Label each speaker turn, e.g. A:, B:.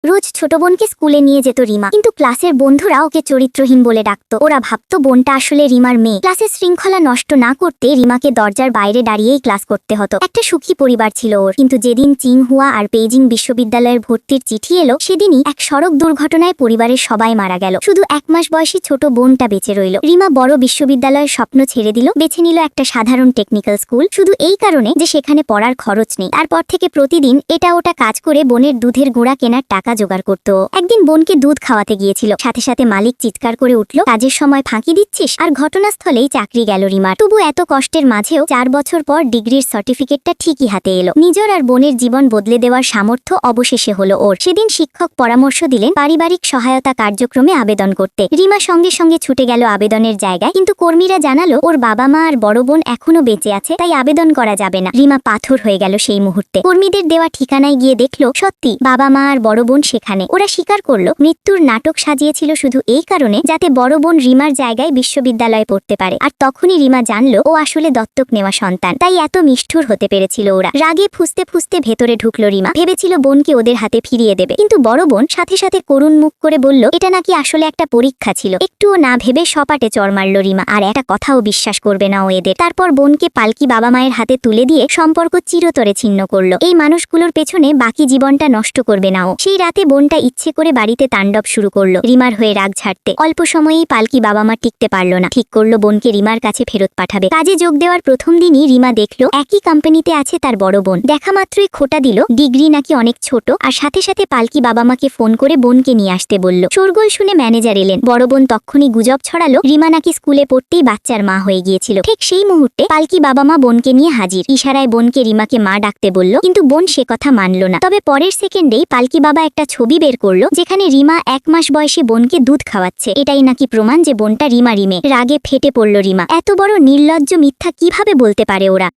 A: রোজ ছোট বোনকে স্কুলে নিয়ে যেত রিমা, কিন্তু ক্লাসের বন্ধুরা ওকে চরিত্রহীন বলে ডাকতো। ওরা ভাবতো বোনটা আসলে রিমার মেয়ে। ক্লাসের শৃঙ্খলা নষ্ট না করতে রিমাকে দরজার বাইরে দাঁড়িয়েই ক্লাস করতে হতো। একটা সুখী পরিবার ছিল ওর, কিন্তু যেদিন চিংহুয়া আর বেইজিং বিশ্ববিদ্যালয়ের ভর্তির চিঠি এলো, সেদিনই এক সড়ক দুর্ঘটনায় পরিবারের সবাই মারা গেল। শুধু 1 মাস বয়সী ছোট বোনটা বেঁচে রইল। রিমা বড় বিশ্ববিদ্যালয়ের স্বপ্ন ছেড়ে দিল, বেছে নিল একটা সাধারণ টেকনিক্যাল স্কুল, শুধু এই কারণে যে সেখানে পড়ার খরচ নেই। তারপর থেকে প্রতিদিন এটা ওটা কাজ করে বোনের দুধের গুঁড়া কেনার টাকা জোগাড় করত। একদিন বোনকে দুধ খাওয়াতে গিয়েছিল, সাথে সাথে মালিক চিৎকার করে উঠল, কাজের সময় ফাঁকি দিচ্ছিস। আর ঘটনাস্থলেই চাকরি গেল রিমার। তবু এত কষ্টের মাঝেও 4 বছর পর ডিগ্রির সার্টিফিকেটটা ঠিকই হাতে এলো। নিজের আর বোনের জীবন বদলে দেওয়ার সামর্থ্য অবশেষে হলো ওর। সেদিন শিক্ষক পরামর্শ দিলেন পারিবারিক সহায়তা কার্যক্রমে আবেদন করতে। রিমা সঙ্গে সঙ্গে ছুটে গেল আবেদনের জায়গায়, কিন্তু কর্মীরা জানালো ওর বাবা মা আর বড় বোন এখনো বেঁচে আছে, তাই আবেদন করা যাবে না। রিমা পাথর হয়ে গেল সেই মুহূর্তে। কর্মীদের দেওয়া ঠিকানায় গিয়ে দেখলো সত্যি বাবা মা আর বড় বোন সেখানে। ওরা স্বীকার করলো মৃত্যুর নাটক সাজিয়েছিল শুধু এই কারণে যাতে বড় বোন রিমার জায়গায় বিশ্ববিদ্যালয়ে পড়তে পারে। আর তখনই রিমা জানলো ও আসলে দত্তক নেওয়া সন্তান, তাই এত নিষ্ঠুর হতে পেরেছিল ওরা। রাগে ফুসতে ফুসতে ভেতরে ঢুকলো রিমা, ভেবেছিল বোনকে ওদের হাতে ফিরিয়ে দেবে, কিন্তু বড় বোন সাথে সাথে করুণ মুখ করে বলল এটা নাকি আসলে একটা পরীক্ষা ছিল। একটুও না ভেবে সপাটে চড় মারল রিমা, আর একটা কথাও বিশ্বাস করবে না ও এদের। তারপর বোনকে পালকি বাবা মায়ের হাতে তুলে দিয়ে সম্পর্ক চিরতরে ছিন্ন করলো। এই মানুষগুলোর পেছনে বাকি জীবনটা নষ্ট করবে না ও। সেই রাতে বোনটা ইচ্ছে করে বাড়িতে তাণ্ডব শুরু করলো, রিমার হয়ে রাগ ঝাড়তে। অল্প সময়েই পালকি বাবা মা টিকতে পারল না, ঠিক করলো বোনকে রিমার কাছে ফেরত পাঠাবে। কাজে যোগ দেওয়ার প্রথম দিনই রিমা দেখলো একই কোম্পানিতে আছে তার বড় বোন। দেখা মাত্রই খোটা দিল ডিগ্রি নাকি অনেক ছোট, আর সাথে সাথে পালকি বাবা মাকে ফোন করে বোনকে নিয়ে আসতে বলল। শোরগোল শুনে ম্যানেজার এলেন। বড় বোন তখনই গুজব ছড়ালো রিমা নাকি স্কুলে পড়তেই বাচ্চার মা হয়ে গিয়েছিল। ঠিক সেই মুহূর্তে পালকি বাবা মা বোনকে নিয়ে হাজির। ইশারায় বোনকে রিমাকে মা ডাকতে বলল, কিন্তু বোন সে কথা মানল না। তবে পরের সেকেন্ডেই পালকি বাবা একটা ছবি বের করলো, যেখানে রিমা 1 মাস বয়সী বোনকে দুধ খাওয়াচ্ছে। এটাই নাকি প্রমাণ যে বোনটা রিমারই মেয়ে। রাগে ফেটে পড়ল রিমা। এত বড় নির্লজ্জ মিথ্যা কিভাবে বলতে পারে ওরা।